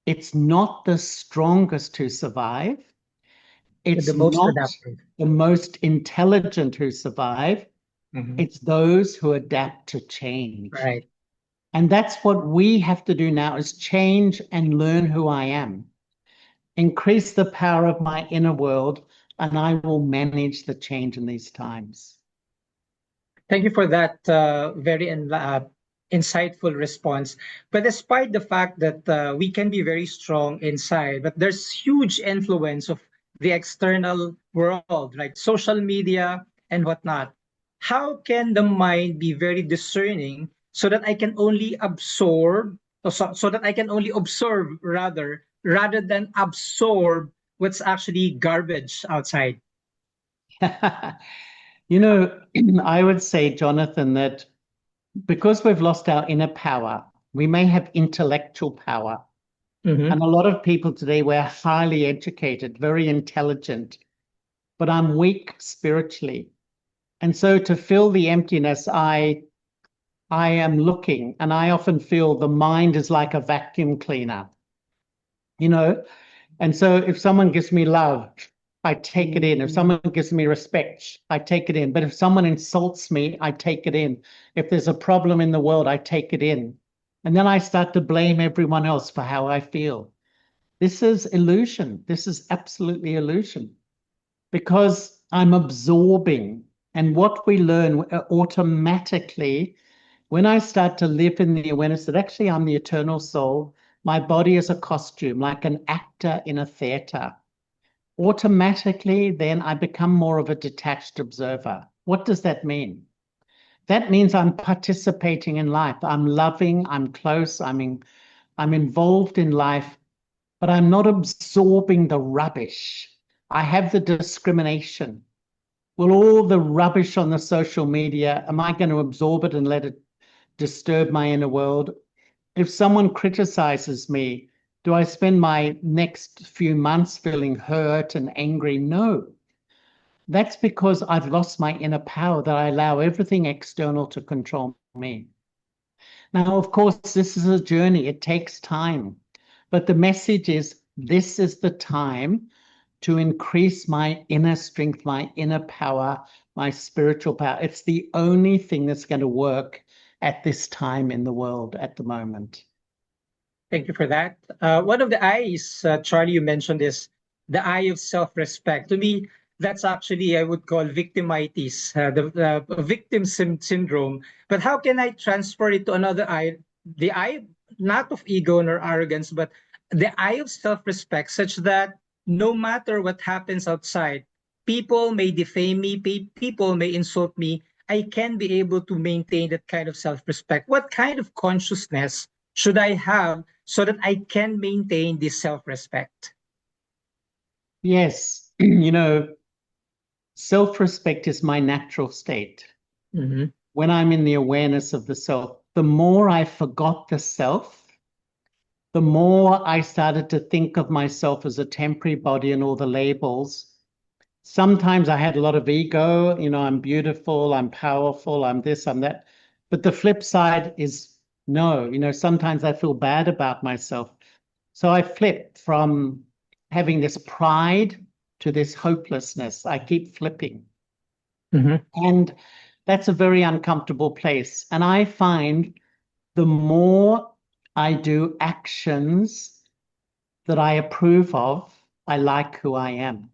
it's not the strongest who survive. The It's most not adaptive. the most intelligent who survive. Mhm. It's those who adapt to change. Right. And that's what we have to do now, is change and learn who I am. Increase the power of my inner world, and I will manage the change in these times. Thank you for that very insightful response. But despite the fact that we can be very strong inside, but there's huge influence of the external world, like social media and whatnot. How can the mind be very discerning so that I can only absorb so that I can only observe rather than absorb what's actually garbage outside. You know, I would say, Jonathan, that because we've lost our inner power, we may have intellectual power. Mm-hmm. And a lot of people today, we're highly educated, very intelligent, but I'm weak spiritually. And so to fill the emptiness, I am looking, and I often feel the mind is like a vacuum cleaner, you know. And so if someone gives me love, I take it in. If someone gives me respect, I take it in. But if someone insults me, I take it in. If there's a problem in the world, I take it in. And then I start to blame everyone else for how I feel. This is illusion. This is absolutely illusion because I'm absorbing. And what we learn automatically, when I start to live in the awareness that actually I'm the eternal soul, my body is a costume, like an actor in a theater, automatically then I become more of a detached observer. What does that mean? That means I'm participating in life. I'm loving, I'm close, I'm involved in life, but I'm not absorbing the rubbish. I have the discrimination. Well, all the rubbish on the social media, am I going to absorb it and let it disturb my inner world? If someone criticizes me, do I spend my next few months feeling hurt and angry? No. That's because I've lost my inner power, that I allow everything external to control me. Now, of course, this is a journey. It takes time. But the message is this is the time to increase my inner strength, my inner power, my spiritual power. It's the only thing that's going to work at this time in the world at the moment. Thank you for that. One of the I's, Charlie, you mentioned is the I of self-respect. To me, that's actually I would call victimitis, the victim syndrome. But how can I transfer it to another I? The I, not of ego nor arrogance, but the I of self-respect, such that no matter what happens outside, people may defame me, people may insult me. I can be able to maintain that kind of self-respect. What kind of consciousness should I have so that I can maintain this self-respect? Yes, self-respect is my natural state. Mm-hmm. When I'm in the awareness of the self, the more I forgot the self, the more I started to think of myself as a temporary body and all the labels. Sometimes I had a lot of ego, I'm beautiful, I'm powerful, I'm this, I'm that. But the flip side is no, sometimes I feel bad about myself. So I flip from having this pride to this hopelessness. I keep flipping. Mm-hmm. And that's a very uncomfortable place. And I find the more I do actions that I approve of, I like who I am.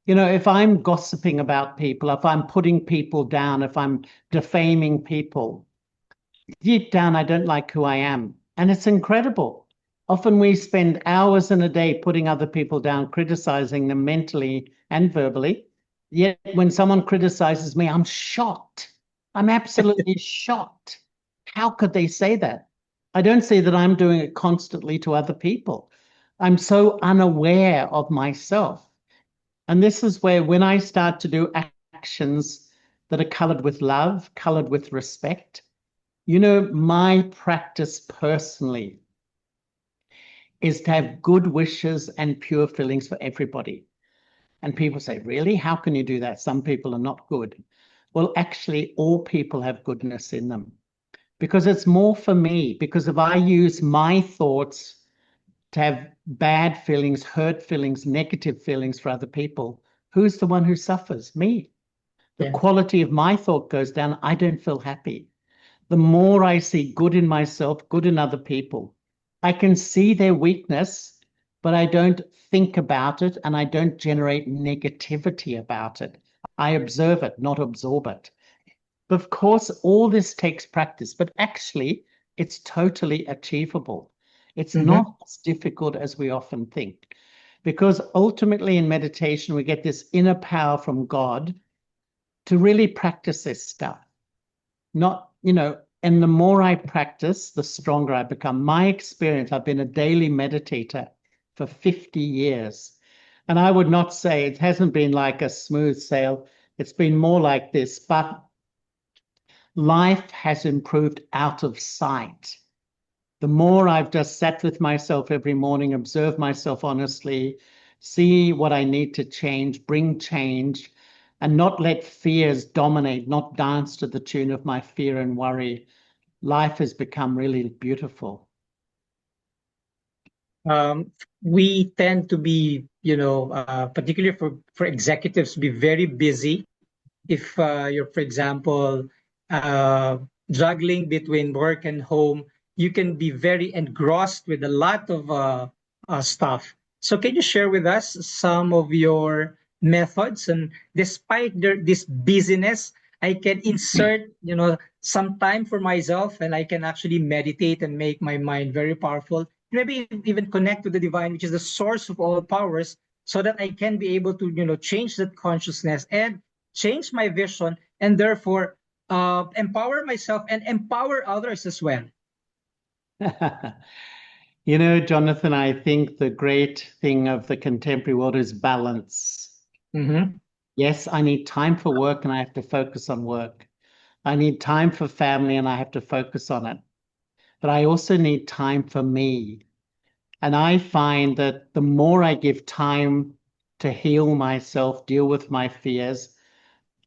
If I'm gossiping about people, if I'm putting people down, if I'm defaming people, deep down, I don't like who I am. And it's incredible. Often we spend hours in a day putting other people down, criticizing them mentally and verbally. Yet when someone criticizes me, I'm shocked. I'm absolutely shocked. How could they say that? I don't say that I'm doing it constantly to other people. I'm so unaware of myself. And this is where, when I start to do actions that are colored with love, colored with respect, my practice personally is to have good wishes and pure feelings for everybody. And people say, really? How can you do that? Some people are not good. Well, actually, all people have goodness in them because it's more for me. Because if I use my thoughts to have bad feelings, hurt feelings, negative feelings for other people, who's the one who suffers? Me. The Yeah. quality of my thought goes down. I don't feel happy. The more I see good in myself, good in other people, I can see their weakness, but I don't think about it and I don't generate negativity about it. I observe it, not absorb it. But of course, all this takes practice, but actually, it's totally achievable. It's Mm-hmm. not as difficult as we often think, because ultimately in meditation, we get this inner power from God to really practice this stuff. Not, And the more I practice, the stronger I become. My experience, I've been a daily meditator for 50 years. And I would not say it hasn't been like a smooth sail. It's been more like this, but life has improved out of sight. The more I've just sat with myself every morning, observe myself honestly, see what I need to change, bring change, and not let fears dominate, not dance to the tune of my fear and worry, life has become really beautiful. We tend to be, particularly for executives, be very busy. If you're, for example, uh, juggling between work and home, you can be very engrossed with a lot of stuff. So, can you share with us some of your methods? And despite this busyness, I can insert, some time for myself, and I can actually meditate and make my mind very powerful. Maybe even connect to the divine, which is the source of all powers, so that I can be able to, change that consciousness and change my vision, and therefore empower myself and empower others as well. You know, Jonathan, I think the great thing of the contemporary world is balance. Mm-hmm. Yes, I need time for work and I have to focus on work. I need time for family and I have to focus on it. But I also need time for me. And I find that the more I give time to heal myself, deal with my fears,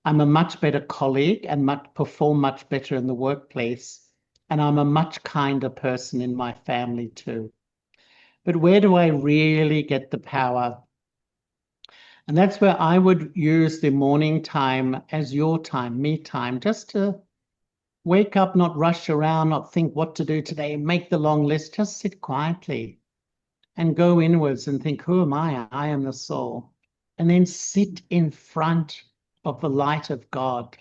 I'm a much better colleague and perform much better in the workplace. And I'm a much kinder person in my family too. But where do I really get the power? And that's where I would use the morning time as your time, me time, just to wake up, not rush around, not think what to do today, make the long list, just sit quietly and go inwards and think, who am I? I am the soul. And then sit in front of the light of God.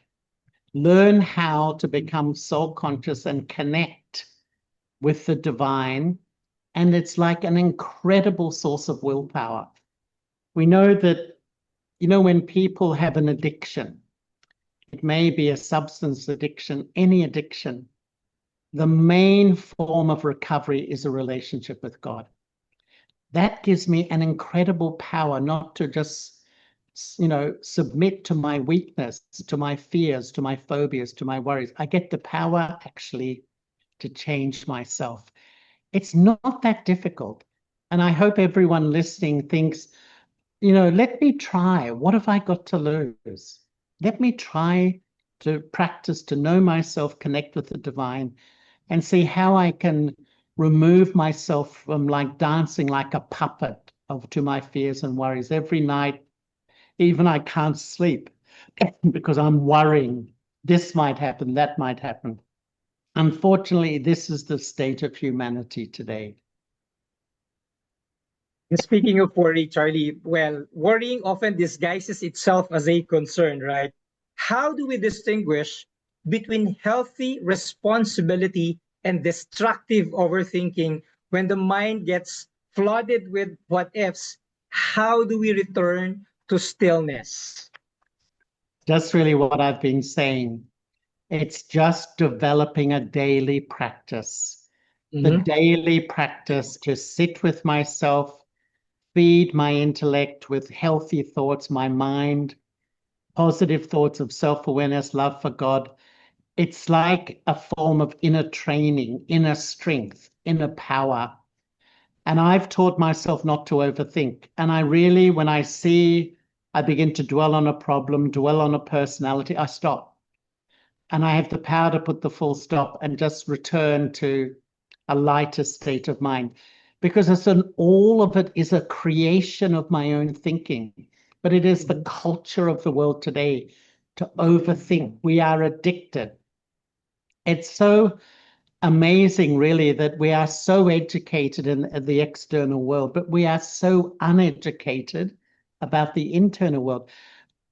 Learn how to become soul conscious and connect with the divine. And it's like an incredible source of willpower. We know that, when people have an addiction, it may be a substance addiction, any addiction, the main form of recovery is a relationship with God. That gives me an incredible power not to just, submit to my weakness, to my fears, to my phobias, to my worries. I get the power actually to change myself. It's not that difficult. And I hope everyone listening thinks, let me try. What have I got to lose? Let me try to practice to know myself, connect with the divine, and see how I can remove myself from like dancing like a puppet to my fears and worries. Every night, even I can't sleep because I'm worrying. This might happen, that might happen. Unfortunately, this is the state of humanity today. Speaking of worry, Charlie, well, worrying often disguises itself as a concern, right? How do we distinguish between healthy responsibility and destructive overthinking when the mind gets flooded with what ifs? How do we return to stillness? Just really what I've been saying. It's just developing a daily practice. The Mm-hmm. daily practice to sit with myself, feed my intellect with healthy thoughts, my mind, positive thoughts of self-awareness, love for God. It's like a form of inner training, inner strength, inner power. And I've taught myself not to overthink. And I really, when I begin to dwell on a problem, dwell on a personality, I stop. And I have the power to put the full stop and just return to a lighter state of mind. Because all of it is a creation of my own thinking. But it is the culture of the world today to overthink. We are addicted. It's so amazing, really, that we are so educated in the external world, but we are so uneducated about the internal world.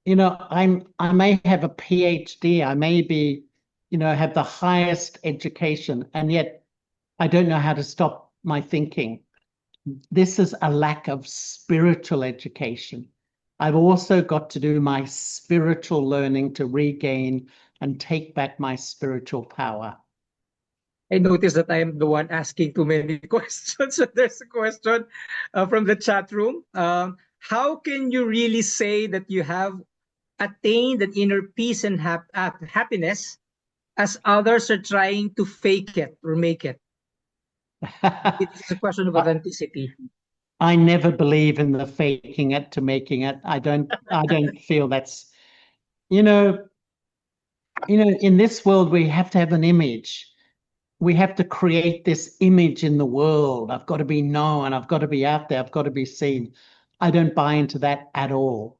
I may have a PhD, I may be, have the highest education, and yet I don't know how to stop my thinking. This is a lack of spiritual education. I've also got to do my spiritual learning to regain and take back my spiritual power. I noticed that I am the one asking too many questions. So there's a question from the chat room. How can you really say that you have attained an inner peace and happiness as others are trying to fake it or make it? Maybe this is a question of I, authenticity. I never believe in the faking it to making it. I don't feel that's, you know, in this world we have to have an image. We have to create this image in the world. I've got to be known, I've got to be out there, I've got to be seen. I don't buy into that at all.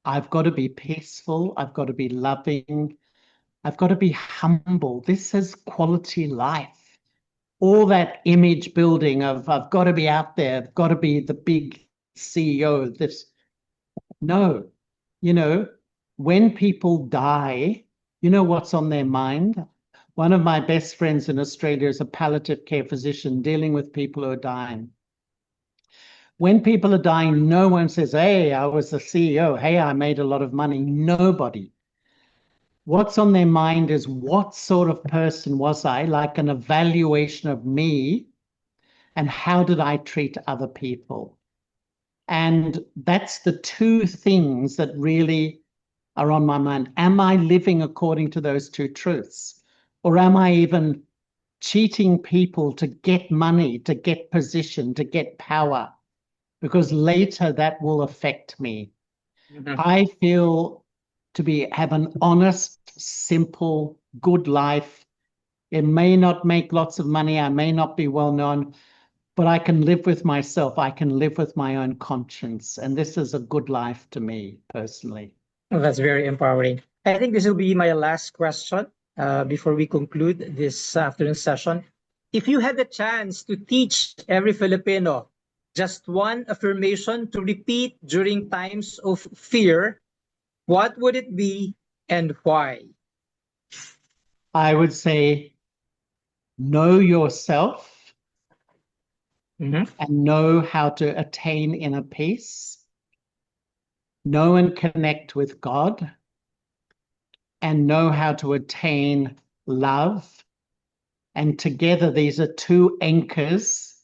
I've got to be peaceful, I've got to be loving, I've got to be humble. This is quality life. All that image building of I've got to be out there, I've got to be the big CEO of this. No, you know, when people die, you know what's on their mind? One of my best friends in Australia is a palliative care physician dealing with people who are dying. When people are dying, no one says, hey, I was the CEO. Hey, I made a lot of money. Nobody. What's on their mind is what sort of person was I, like an evaluation of me, and how did I treat other people? And that's the two things that really are on my mind. Am I living according to those two truths? Or am I even cheating people to get money, to get position, to get power? Because later that will affect me. Mhm. I feel to have an honest, simple, good life. It may not make lots of money. I may not be well known, but I can live with myself. I can live with my own conscience. And this is a good life to me personally. Well, that's very empowering. I think this will be my last question before we conclude this afternoon session. If you had the chance to teach every Filipino just one affirmation to repeat during times of fear, what would it be and why? I would say know yourself Mhm. and know how to attain inner peace, know and connect with God, and know how to attain love. And together, these are two anchors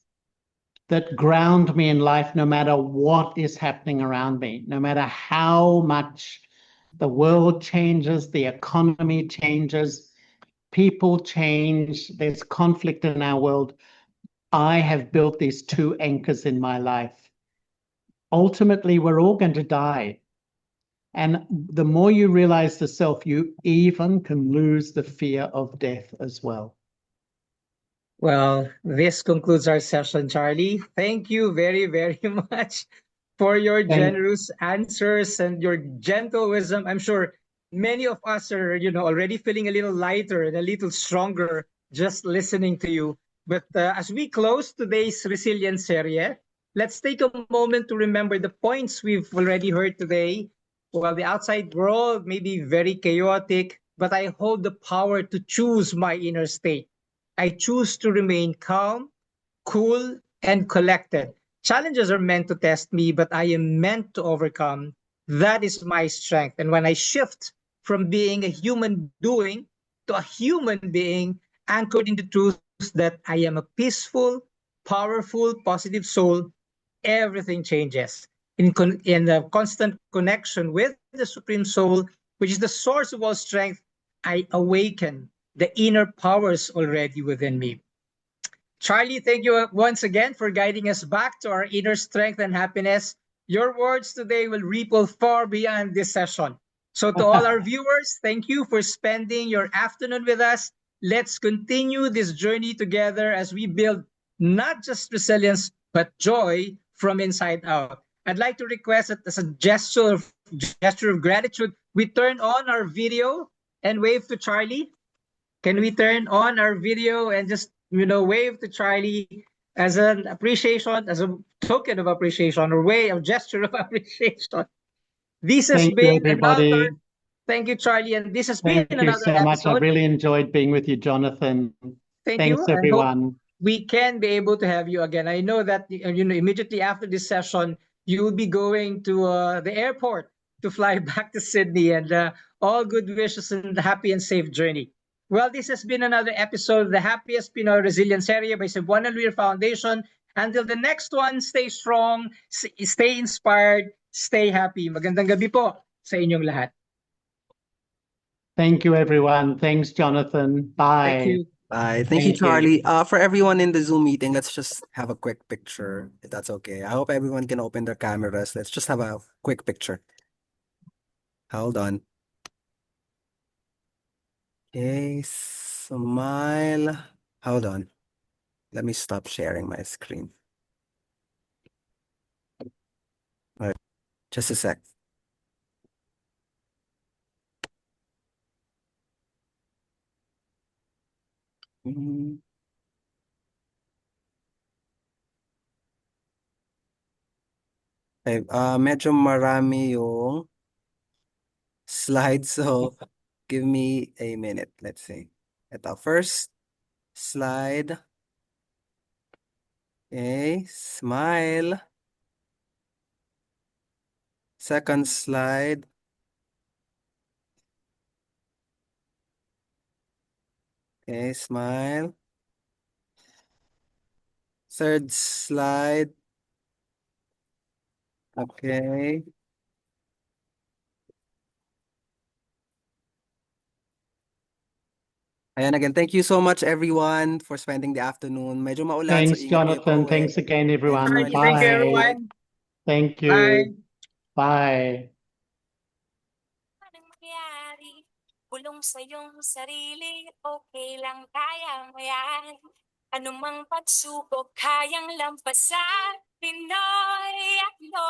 that ground me in life no matter what is happening around me, no matter how much the world changes, the economy changes, people change, there's conflict in our world. I have built these two anchors in my life. Ultimately, we're all going to die. And the more you realize the self, you even can lose the fear of death as well. Well, this concludes our session, Charlie. Thank you very, very much for your Thank, generous answers and your gentle wisdom. I'm sure many of us are, already feeling a little lighter and a little stronger just listening to you. But as we close today's resilience series, let's take a moment to remember the points we've already heard today. While the outside world may be very chaotic, but I hold the power to choose my inner state. I choose to remain calm, cool, and collected. Challenges are meant to test me, but I am meant to overcome. That is my strength. And when I shift from being a human doing to a human being anchored in the truth that I am a peaceful, powerful, positive soul, everything changes. In the constant connection with the Supreme Soul, which is the source of all strength, I awaken the inner powers already within me. Charlie, thank you once again for guiding us back to our inner strength and happiness. Your words today will ripple far beyond this session. So, to all our viewers, thank you for spending your afternoon with us. Let's continue this journey together as we build not just resilience, but joy from inside out. I'd like to request that as a gesture of gratitude, we turn on our video and wave to Charlie. Can we turn on our video and just wave to Charlie as an appreciation, as a token of appreciation or way of gesture of appreciation? This has thank you, been another. everybody. Thank you, Charlie, and this has been Thank you another so much. I've episode. really enjoyed being with you, Jonathan. Thank Thanks, you, and hope everyone. we can be able to have you again. I know that immediately after this session, you will be going to the airport to fly back to Sydney, and all good wishes and happy and safe journey. Well, this has been another episode of the Happiest Pinoy Resilienserye by Cebuana Lhuillier Foundation. Until the next one, stay strong, stay inspired, stay happy. Magandang gabi po sa inyong lahat. Thank you, everyone. Thanks, Jonathan. Thank Bye. you. Bye. Thank you, Thank you. Charlie. For everyone in the Zoom meeting, let's just have a quick picture, if that's okay. I hope everyone can open their cameras. Let's just have a quick picture. Hold on. Okay, smile. Hold on. Let me stop sharing my screen. All right, just a sec. Mhm. Okay, medyo marami yung slides, so give me a minute. Let's see. Ito, first slide. Okay, smile. Second slide. Okay, smile. Third slide. Okay. Ayan, again, thank you so much everyone for spending the afternoon. Medyo maulan, so Thanks, ingat kayo Jonathan. pauwi. Thanks again, everyone. Alrighty, Maraming thank you, salamat. Bye. everyone. Thank Bye. you. Bye. Anong mangyari? Bulong sa iyong sarili, okay lang, kaya mo yan. Anumang pagsubok, kayang lampasan, Pinoy ako.